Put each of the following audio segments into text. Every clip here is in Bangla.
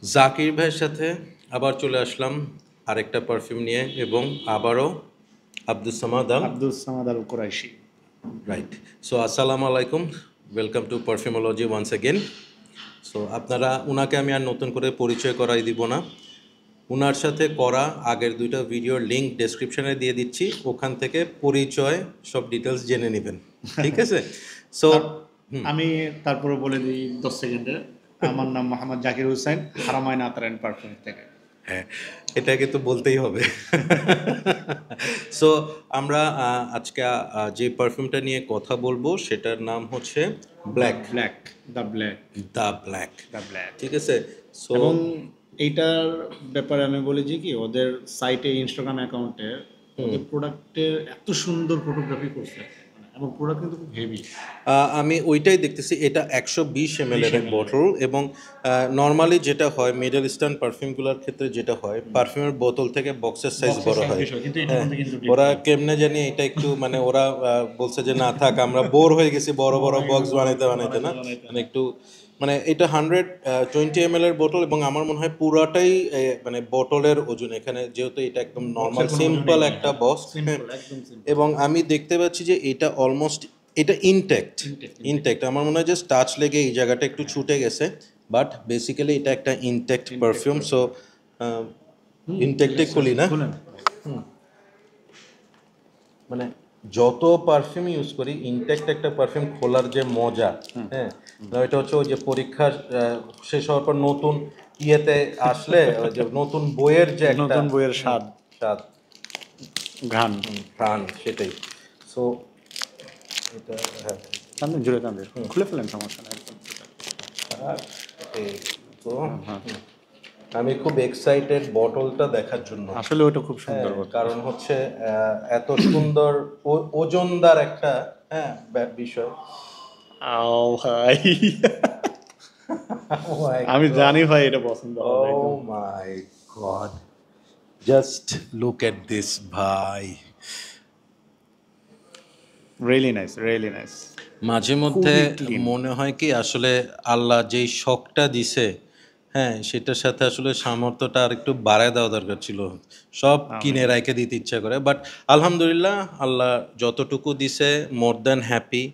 জাকির ভাইয়ের সাথে আবার চলে আসলাম আরেকটা পারফিউম নিয়ে এবং আবারও আব্দুস সামাদ আল আব্দুস সামাদ আল কুরাইশি। রাইট। সো আসসালামু আলাইকুম, welcome to perfumology once again. So আপনারা উনাকে আমি আর নতুন করে পরিচয় করাই দিব না, উনার সাথে করা আগের দুইটা ভিডিওর লিঙ্ক ডেসক্রিপশনে দিয়ে দিচ্ছি, ওখান থেকে পরিচয় সব ডিটেলস জেনে নেবেন, ঠিক আছে? সো আমি তারপরে বলে দিই 10 সেকেন্ডে। আমার নাম মোহাম্মদ জাকির হুসাইন, হারামাইন আতর অ্যান্ড পারফিউম থেকে। হ্যাঁ, এটাকে তো বলতেই হবে। সো আমরা আজকে যে পারফিউমটা নিয়ে কথা বলবো সেটার নাম হচ্ছে black. The black. The black, ঠিক আছে? সো এবং এইটার ব্যাপারে আমি বলি যে কি, ওদের সাইটে, ইনস্টাগ্রাম অ্যাকাউন্টে ওদের প্রোডাক্টের এত সুন্দর ফটোগ্রাফি করছে, এবং প্রোডাক্ট কিন্তু খুব হেভি। আমি ওইটাই দেখতেছি, এটা 120 ml এর বোতল এবং নর্মালি যেটা হয় মিডল ইস্টার্ন পারফিউমগুলোর ক্ষেত্রে যেটা হয় পারফিউমের বোতল থেকে বক্সের সাইজ বড় হয়। ওরা কেমনে জানি এটা একটু মানে ওরা বলছে যে না থাক, আমরা বোর হয়ে গেছি বড় বড় বক্স বানাইতে বানাইতে, না মানে একটু মানে এটা 120 ml এর বোতল এবং আমার মনে হয় পুরাটাই মানে বোতলের ওজন, এখানে যেহেতু এটা একদম নর্মাল সিম্পল একটা বক্স, এবং আমি দেখতে পাচ্ছি যে এটা অলমোস্ট এটা ইনটেক্ট আমার মনে হয় যে টাচ লেগে এই জায়গাটা একটু ছুটে গেছে, বাট বেসিক্যালি এটা একটা ইনটেক্ট পারফিউম। সো ইনটেক্টে খুলি না, মানে যত পারফিউম ইউজ করি ইনটেক্ট একটা পারফিউম খোলার যে মজা, হ্যাঁ, এটা হচ্ছে ওই যে পরীক্ষা শেষ হওয়ার পর নতুন ইয়েতে আসলে ওই যে নতুন বইয়ের যে একটা নতুন বইয়ের স্বাদ ঘ্রাণ সেটাই। সো এটা হ্যাঁ জুড়ে টানবে, খুলে ফেলেন, সমস্যা নাই। তো আমি খুব এক্সাইটেড বটলটা দেখার জন্য, আসলে ওটা খুব সুন্দর, কারণ হচ্ছে এত সুন্দর ওজনদার একটা বিষয়। ভাই আমি জানি ভাই এটা পছন্দ হবে। Oh my god, just look at this ভাই। Really nice. মাঝে মধ্যে মনে হয় কি আসলে আল্লাহ যেই শখটা দিছে, হ্যাঁ, সেটার সাথে আসলে সামর্থ্যটা আর একটু বাড়ায় দেওয়া দরকার ছিল, সব কিনে রেখে দিতে ইচ্ছা করে, বাট আলহামদুলিল্লাহ আল্লাহ যতটুকু দিছে more than happy,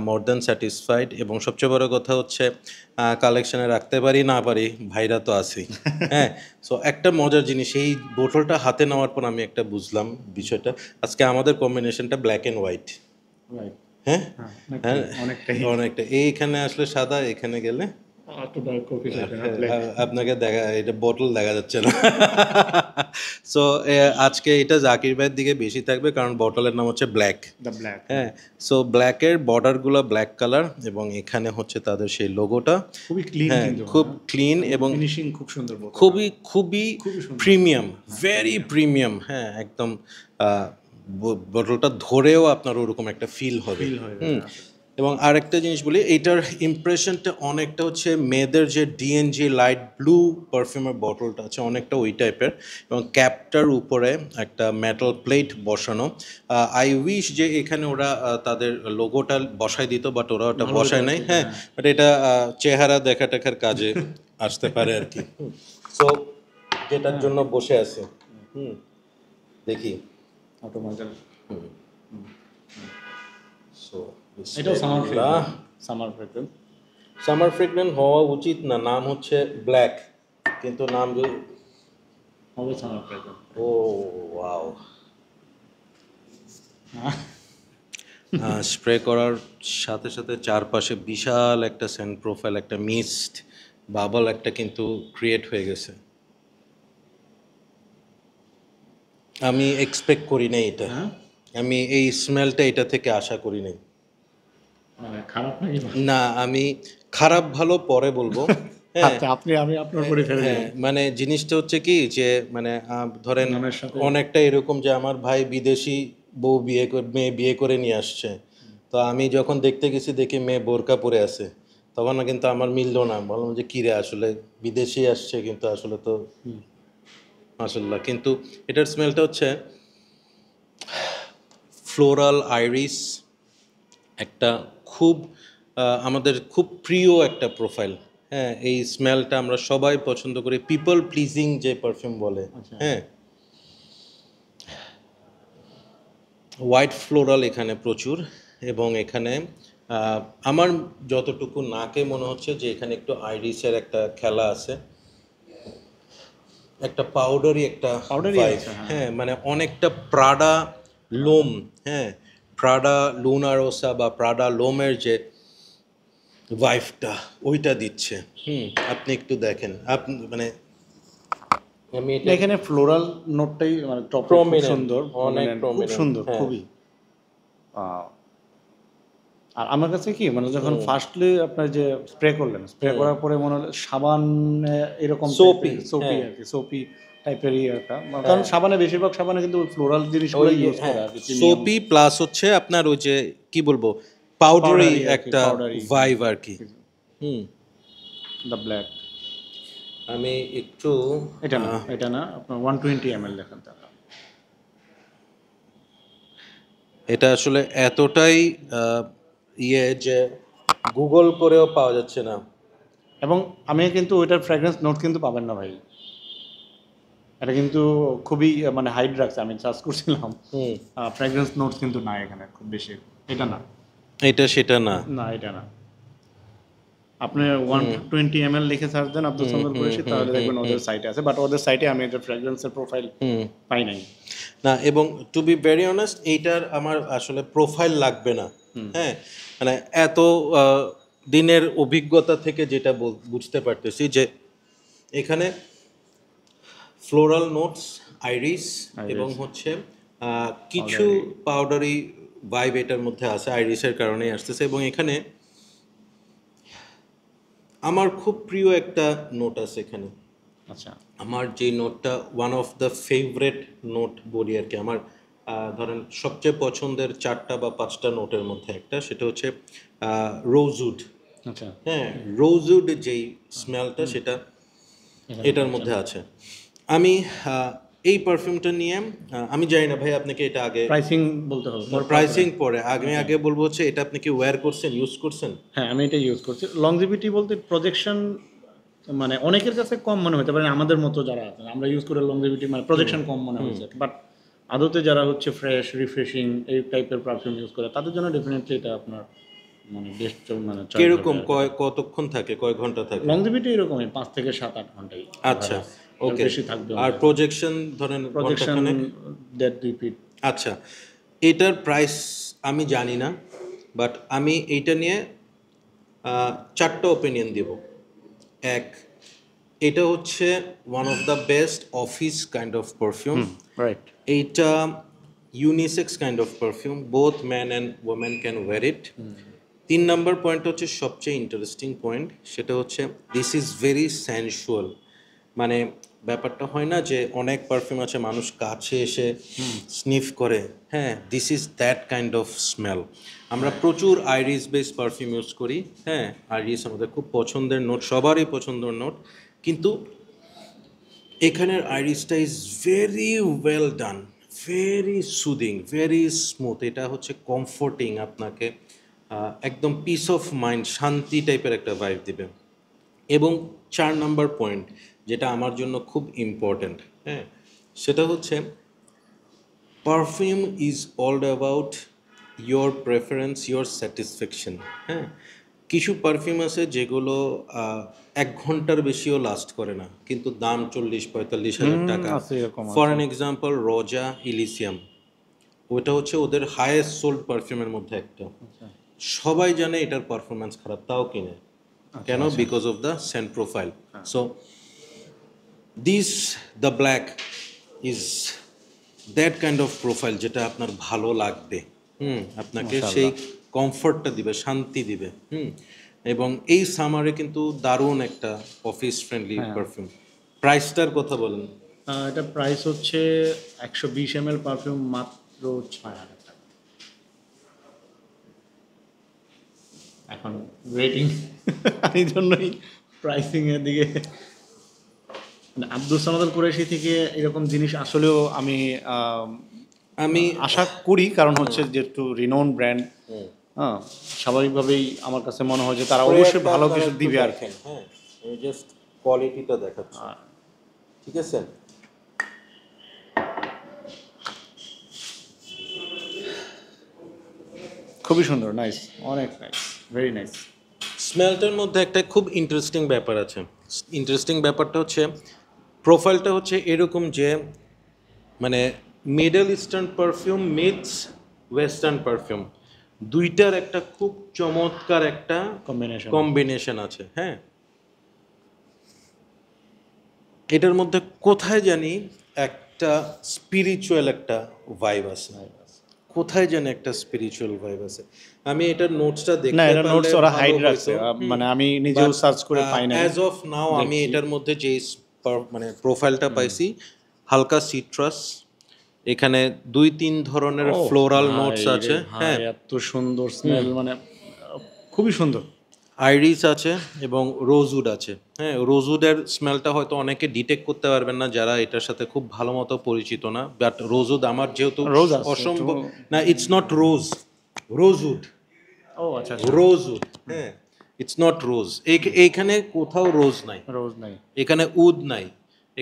more than satisfied, এবং সবচেয়ে বড় কথা হচ্ছে কালেকশানে রাখতে পারি না পারি ভাইরা তো আছেই। হ্যাঁ, সো একটা মজার জিনিস, এই বোতলটা হাতে নেওয়ার পর আমি একটা বুঝলাম বিষয়টা, আজকে আমাদের কম্বিনেশনটা ব্ল্যাক অ্যান্ড হোয়াইট। হ্যাঁ, অনেকটা এইখানে আসলে সাদা, এখানে গেলে আপনাকে দেখা এটা বোতল দেখা যাচ্ছে না। সো আজকে এটা জাকির ভাইয়ের দিকে বেশি থাকবে কারণ বোতলের নাম হচ্ছে ব্ল্যাক। হ্যাঁ, সো ব্ল্যাকের বর্ডারগুলো ব্ল্যাক কালার এবং এখানে হচ্ছে তাদের সেই লোগোটা খুবই ক্লিন, খুব ক্লিন এবং ফিনিশিং খুব সুন্দর, খুবই প্রিমিয়াম, ভেরি প্রিমিয়াম। হ্যাঁ, একদম বোতলটা ধরেও আপনার ওরকম একটা ফিল হবে। এবং আরেকটা জিনিস বলি, এইটার ইমপ্রেশনটা অনেকটা হচ্ছে মেয়েদের যে ডিএনজি লাইট ব্লু পারফিউমের বটলটা আছে অনেকটা ওই টাইপের, এবং ক্যাপটার উপরে একটা মেটাল প্লেট বসানো। আই উইশ যে এখানে ওরা তাদের লোগোটা বসাই দিত, বাট ওরা ওটা বসায় নাই। হ্যাঁ, বাট এটা চেহারা দেখা টেখার কাজে আসতে পারে আর কি। সো যেটার জন্য বসে আছে, দেখি সো এটাও সামার ফ্রেগনেন্স হওয়া উচিত না, নাম হচ্ছে ব্ল্যাক, কিন্তু নাম হবে সামার ফ্রেগনেন্স। ও ওয়াও, স্প্রে করার সাথে সাথে চারপাশে বিশাল একটা সেন্ট প্রোফাইল, একটা মিস্ট বাবল একটা কিন্তু ক্রিয়েট হয়ে গেছে। আমি এক্সপেক্ট করি নাই এটা, আমি এই স্মেলটা এটা থেকে আশা করি নাই। না, আমি খারাপ ভালো পরে বলবো। মানে জিনিসটা হচ্ছে কি যে মানে ধরেন অনেকটা এরকম যে আমার ভাই বিদেশি বউ মেয়ে বিয়ে করে নিয়ে আসছে, তো আমি যখন দেখতে গেছি দেখি মেয়ে বোরকা পরে আছে, তখন না কিন্তু আমার মিললো না, বললাম যে কিরে আসলে বিদেশি আসছে কিন্তু আসলে তো মাশাআল্লাহ। কিন্তু এটার স্মেলটা হচ্ছে ফ্লোরাল আইরিস, একটা খুব আমাদের খুব প্রিয় একটা প্রোফাইল। হ্যাঁ, এই স্মেলটা আমরা সবাই পছন্দ করি, পিপল প্লিজিং যে পারফিউম বলে। হ্যাঁ, হোয়াইট ফ্লোরাল এখানে প্রচুর, এবং এখানে আমার যতটুকু নাকে মনে হচ্ছে যে এখানে একটু আইরিসের একটা খেলা আছে, একটা পাউডারি একটা vibe। হ্যাঁ, মানে অনেকটা প্রাডা লোম, হ্যাঁ, প্রাডা লুনারোসা বা প্রাডা লোমের যে ভাইবটা ওইটা দিচ্ছে। আপনি একটু দেখেন, আপনি মানে আমি এটা এখানে ফ্লোরাল নোটটাই মানে টপ Prominent, সুন্দর, অনেক খুব prominent, সুন্দর, হ্যাঁ। খুবই। আর আমার কাছে কি মানে যখন ফার্স্টলি আপনার যে স্প্রে করলেন, স্প্রে করার পরে মনে হলো সাবান এরকম Soapy, সোপি হ্যাঁ। আর কি, সোপি টাইপেরই একটা, কারণ সাবানে বেশিরভাগ সাবানে কিন্তু ফ্লোরাল জিনিসগুলো ইউজ করে আর কি, সোপি প্লাস হচ্ছে আপনার ওই যে কি বলবো পাউডারি Powdery আর কি, একটা powdery। ভাইব আর কি। The black. আমি একটু এটা না আপনার 120 ml লেখেন টাকা। এটা আসলে এতটাই যে গুগল করেও পাওয়া যাচ্ছে না। এবং আমি কিন্তু ওইটার ফ্র্যাগ্রেন্স নোট কিন্তু পাবেন না ভাই, এটা কিন্তু খুবই মানে হাইড রাখছে, আমি সার্চ করছিলাম, ফ্র্যাগ্রেন্স নোটস কিন্তু নাই এখানে খুব বেশি। এটা না, এটা সেটা না। না এটা না। আপনি 120 ml লিখে সার্চ দেন আব্দুল সামাদ কুরেশি, তাহলে দেখবেন ওদের সাইটে আছে, বাট ওদের সাইটে আমি এটার ফ্র্যাগ্রেন্সের প্রোফাইল পাই নাই। না, এবং টু বি ভেরি অনেস্ট এইটার আমার আসলে প্রোফাইল লাগবে না। হ্যাঁ, মানে এত দিনের অভিজ্ঞতা থেকে যেটা বুঝতে পারতেছি যে এখানে ফ্লোরাল নোটস, আইরিস এবং হচ্ছে কিছু পাউডারি ভাইব এটার মধ্যে আছে, আইরিসের কারণেই আসতেছে। এবং এখানে আমার খুব প্রিয় একটা নোট আছে এখানে। আচ্ছা, আমার যে নোটটা one of the favourite note বলি আর কি, আমার ধরেন সবচেয়ে পছন্দের 4টা বা 5টা নোটের মধ্যে একটা, সেটা হচ্ছে রোজউড। আচ্ছা, হ্যাঁ, রোজউড যেই স্মেলটা সেটা এটার মধ্যে আছে। আমি এই পারফিউমটা নিয়ে আমি জানি না ভাই আপনাকে এটা আগে প্রাইসিং বলতে হবে, প্রাইসিং পরে আগে বলবো হচ্ছে এটা আপনি কি ওয়্যার করছেন, ইউজ করছেন? হ্যাঁ আমি এটা ইউজ করছি। লংজিভিটি বলতে প্রজেকশন মানে অনেকের কাছে কম মনে হতে পারে, আমাদের মতো যারা আছে আমরা ইউজ করে লংজিভিটি মানে প্রজেকশন কম মনে হচ্ছে, বাট আদতে যারা হচ্ছে ফ্রেশ রিফ্রেশিং এই টাইপের পারফিউম ইউজ করে তাদের জন্য ডেফিনেটলি এটা আপনার মানে বেস্ট মানে কিরকম কতক্ষণ থাকে, কয় ঘন্টা থাকে? লংজিভিটি এরকমই 5 থেকে 7-8 ঘন্টাই। আচ্ছা, ওকে। বেশি থাকবে। আর প্রজেকশন ধরেন প্রজেকশন 1.5-2 ফিট। আচ্ছা, এটার প্রাইস আমি জানি না, বাট আমি এইটা নিয়ে 4টা ওপিনিয়ন দিব। এক, এটা হচ্ছে one of the best office kind of perfume. Right. এইটা unisex kind of perfume, both man and women can wear it. 3 number point হচ্ছে সবচেয়ে ইন্টারেস্টিং পয়েন্ট, সেটা হচ্ছে দিস ইজ ভেরি সেন্সুয়াল। মানে ব্যাপারটা হয় না যে অনেক পারফিউম আছে মানুষ কাছে এসে স্নিফ করে, হ্যাঁ, this is that kind of smell. আমরা প্রচুর আইরিস বেস পারফিউম ইউজ করি, হ্যাঁ, আইরিস আমাদের খুব পছন্দের নোট, সবারই পছন্দের নোট, কিন্তু এখানের আইরিসটা is very well done, very soothing, very smooth. এটা হচ্ছে কমফোর্টিং, আপনাকে একদম পিস অফ মাইন্ড, শান্তি টাইপের একটা ভাইব দিবে। এবং 4 নাম্বার পয়েন্ট যেটা আমার জন্য খুব ইম্পর্ট্যান্ট, হ্যাঁ, সেটা হচ্ছে perfume is all about your preference, your satisfaction. হ্যাঁ, কিছু পারফিউম আছে যেগুলো 1 ঘন্টার বেশিও লাস্ট করে না, কিন্তু দাম 40-45 হাজার টাকা। ফর অ্যান এক্সাম্পল রোজা ইলিসিয়াম, ওটা হচ্ছে ওদের হাইয়েস্ট সোল্ড পারফিউমের মধ্যে একটা। সবাই জানে এটার পারফরমেন্স খারাপ, তাও কিনে। কেন? Because of the scent profile. So this the black is that kind of profile যেটা আপনার ভালো লাগবে, আপনাকে সেই কমফর্টটা দিবে, শান্তি দিবে। এবং এই সামারে কিন্তু দারুণ একটা অফিস ফ্রেন্ডলি পারফিউম। প্রাইসটার কথা বলেন। এটা প্রাইস হচ্ছে 120 ml পারফিউম মাত্র 6,000 টাকা। এখন ওয়েটিং এই জন্যই প্রাইসিং এর দিকে মানে আব্দুল সামাদ কুরাইশি থেকে এরকম জিনিস আসলেও আমি আশা করি, কারণ হচ্ছে যেহেতু রিনোন ব্র্যান্ড, হ্যাঁ, স্বাভাবিকভাবেই আমার কাছে মনে হয় যে তারা অবশ্যই ভালো কিছু দিবে আর কি। আমি জাস্ট কোয়ালিটিটা দেখাচ্ছি, ঠিক আছে? খুবই সুন্দর, নাইস, অনেক নাইস, ভেরি নাইস। স্মেলটার মধ্যে একটা খুব ইন্টারেস্টিং ব্যাপার আছে। ইন্টারেস্টিং ব্যাপারটা হচ্ছে প্রোফাইলটা হচ্ছে এরকম যে মানে middle eastern perfume meets western perfume, দুইটার একটা খুব চমৎকার একটা কম্বিনেশন আছে। হ্যাঁ, এটার মধ্যে কোথায় জানি একটা স্পিরিচুয়াল একটা ভাইব আছে, কোথায় জানি একটা স্পিরিচুয়াল ভাইব আছে। আমি এটার নোটসটা দেখতে না, এটা নোটস ওরা হাইড ভালো রাখছে, হইতো। মানে আমি নিজেও সার্চ করে পাই না। অ্যাজ অফ নাও আমি এটার মধ্যে যে মানে প্রোফাইলটা পাইছি, হালকা সিট্রাস, এখানে 2-3 ধরনের ফ্লোরাল নোটস আছে। হ্যাঁ, এত সুন্দর স্মেল, মানে খুবই সুন্দর। আইরিস আছে এবং রোজউড আছে। হ্যাঁ, রোজউডের স্মেলটা হয়তো অনেকে ডিটেক্ট করতে পারবেন না যারা এটার সাথে খুব ভালো মতো পরিচিত না, বাট রোজউড আমার যেহেতু রোজ আছে অসম্ভব না, ইটস নট রোজ, রোজউড, ও আচ্ছা, রোজউড। হ্যাঁ, ইটস নট রোজ। এইখানে কোথাও রোজ নাই, রোজ নাই, এখানে উড নাই,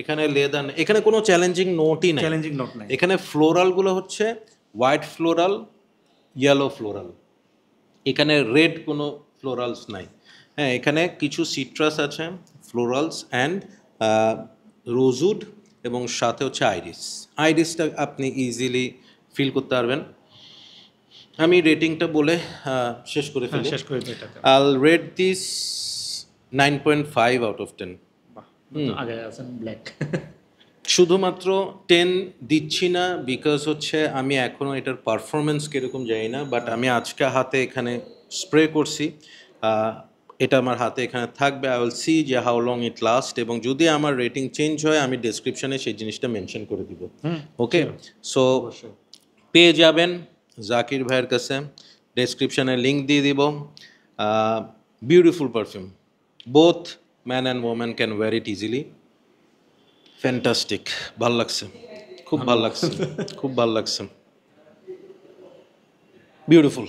এখানে লেদার নাই, এখানে কোনো চ্যালেঞ্জিং নোটই নাই। চ্যালেঞ্জিং নোট নাই। এখানে ফ্লোরালগুলো হচ্ছে হোয়াইট ফ্লোরাল, ইয়েলো ফ্লোরাল, এখানে রেড কোনো ফ্লোরালস নাই। হ্যাঁ, এখানে কিছু সিট্রাস আছে, ফ্লোরালস অ্যান্ড রোজউড, এবং সাথে হচ্ছে আইরিস। আইরিসটা আপনি ইজিলি ফিল করতে পারবেন। আমি রেটিংটা বলে শেষ করে ফেলি। শেষ করে দিই এটাতে। আইল রেট দিস 9.5 আউট অফ 10। আগে আছেন ব্ল্যাক। শুধুমাত্র 10 দিচ্ছি না বিকজ হচ্ছে আমি এখনও এটার পারফরমেন্স কীরকম জানি না, বাট আমি আজকে হাতে এখানে স্প্রে করছি, এটা আমার হাতে এখানে থাকবে। আই উইল সি যে হাউ লং ইট লাস্ট, এবং যদি আমার রেটিং চেঞ্জ হয় আমি ডেসক্রিপশনে সেই জিনিসটা মেনশন করে দিব। ওকে, সো পেয়ে যাবেন জাকির ভাইয়ের কাছে, ডেসক্রিপশনে লিঙ্ক দিয়ে দিব। Beautiful perfume, both man and women can wear it easily. Fantastic, ভাল লাগছে, খুব ভাল লাগছে, খুব ভাল লাগছে, beautiful.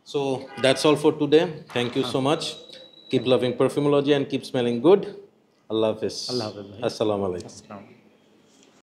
So that's all for today. Thank you so much. Keep loving perfumology and keep smelling good. Allah Hafiz. আল্লাহ হাফেজ ভাই। Assalamu alaikum. আসসালামু আলাইকুম।